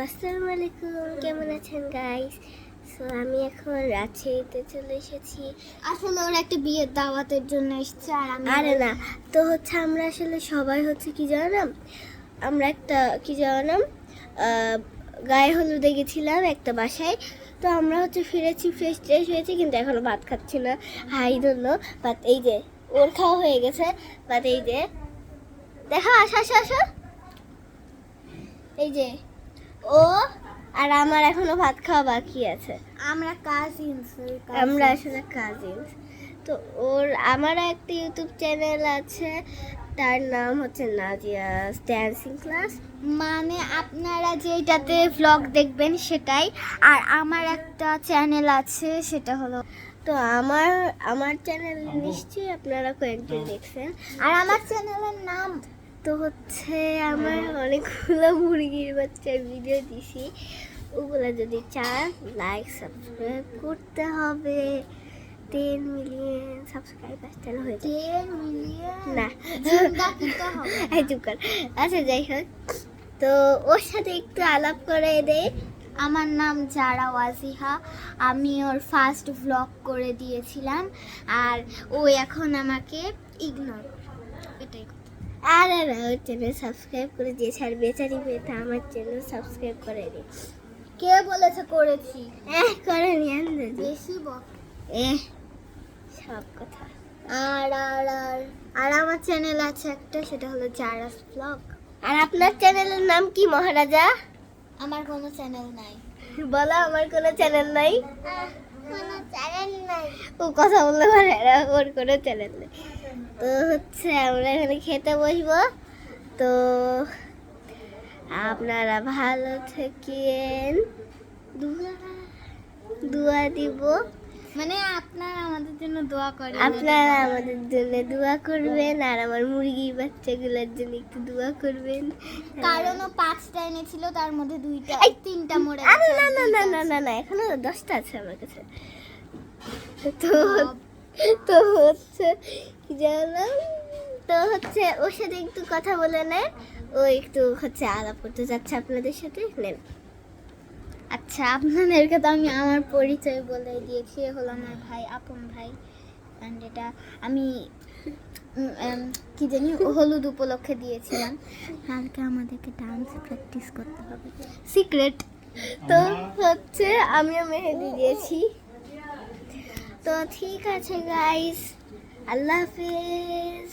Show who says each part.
Speaker 1: আসসালামু আলাইকুম, কেমন আছেন গাইস? সো আমি এখন রাজশাহীতে চলে এসেছি।
Speaker 2: আসলে ওরা একটা বিয়ের দাওয়াতের জন্য এসেছে আর আমি
Speaker 1: আরে না, তো হচ্ছে আমরা আসলে সবাই হচ্ছে কি জানাম, আমরা একটা কি জানাম গায়ে হলুদে গেছিলাম একটা বাসায়। তো আমরা হচ্ছে ফিরেছি, ফ্রেশ ট্রেশ হয়েছি, কিন্তু এখনো ভাত খাচ্ছি না। হাই ধন্য বাট এই যে ওর খাওয়া হয়ে গেছে। বাট এই যে দেখো, আসো আসো আসো, এই যে ও আর আমার এখনো ভাত খাওয়া বাকি আছে।
Speaker 2: আমরা কাজিনস
Speaker 1: আমরা আসলে কাজিনস। তো আমার একটা ইউটিউব চ্যানেল আছে, তার নাম হচ্ছে নাজিয়াস ড্যান্সিং ক্লাস।
Speaker 2: মানে আপনারা যেটাতে ভ্লগ দেখবেন সেটাই। আর আমার একটা চ্যানেল আছে, সেটা হলো,
Speaker 1: তো আমার চ্যানেল নিশ্চয়ই আপনারা কয়েকজন দেখছেন।
Speaker 2: আর আমার চ্যানেলের নাম
Speaker 1: তো হচ্ছে আমার অনেকগুলো মুরগির বাচ্চার ভিডিও দিছি, ওগুলো যদি চান লাইক সাবস্ক্রাইব করতে হবে। 10 মিলিয়ন সাবস্ক্রাইবার তাহলে হয়ে যায়।
Speaker 2: 10 মিলিয়ন
Speaker 1: না
Speaker 2: দিতে হবে।
Speaker 1: এই চুপ কর। আচ্ছা যাই হোক, তো ওর সাথে একটু আলাপ করে দে।
Speaker 2: আমার নাম জারা ওয়াজিহা। আমি ওর ফার্স্ট ভ্লগ করে দিয়েছিলাম আর ও এখন আমাকে ইগনোর এটাই কথা।
Speaker 1: আরে না, ওর চ্যানেল সাবস্ক্রাইব করে দিয়েছে, আর বেচারি মেয়েটা আমার চ্যানেল সাবস্ক্রাইব করে নি।
Speaker 2: কে বলেছে করেছি?
Speaker 1: করে নি আন্দাজে।
Speaker 2: বেশি বক।
Speaker 1: সব কথা।
Speaker 2: আর আর আর আর আমার চ্যানেল আছে একটা, সেটা হলো জারাস ব্লগ।
Speaker 1: আর আপনার চ্যানেলের নাম কি মহারাজা?
Speaker 2: আমার কোনো চ্যানেল নাই।
Speaker 1: বলো, আমার কোনো চ্যানেল নাই।
Speaker 2: কোনো চ্যানেল নাই।
Speaker 1: ও কথা বলতে পারে না, ওর কোনো চ্যানেল নেই। তো হচ্ছে আমরা এখানে খেতে বসবো। তো আপনারা ভালো থাকেন, দোয়া দিব।
Speaker 2: মানে আপনারা আমাদের জন্য দোয়া করেন।
Speaker 1: আপনারা আমাদের জন্য দোয়া করবেন, আর আমার মুরগির বাচ্চাগুলোর জন্য একটু দোয়া করবেন।
Speaker 2: কারণ ও 5টা এনেছিল, তার মধ্যে 2টা,
Speaker 1: এই,
Speaker 2: 3টা মরে
Speaker 1: আরে
Speaker 2: গেছে।
Speaker 1: না না না না না না, এখনো 10টা আছে আমার কাছে। তো তো হচ্ছে কি জানলাম, তো হচ্ছে ওর সাথে একটু কথা বলে নেয়, ও একটু হচ্ছে আলাপ করতে যাচ্ছে আপনাদের সাথে। নেন।
Speaker 2: আচ্ছা, আপনাদেরকে তো আমি আমার পরিচয় বলে দিয়েছি। এ হলো আমার ভাই, আপন ভাই। অ্যান্ড এটা আমি কি জানি হলুদ উপলক্ষে দিয়েছিলাম। কালকে আমাদেরকে ডান্স প্র্যাকটিস করতে হবে, সিক্রেট।
Speaker 1: তো হচ্ছে আমিও মেহেদি দিয়েছি। তো ঠিক আছে গাইস, আল্লাহ হাফেজ।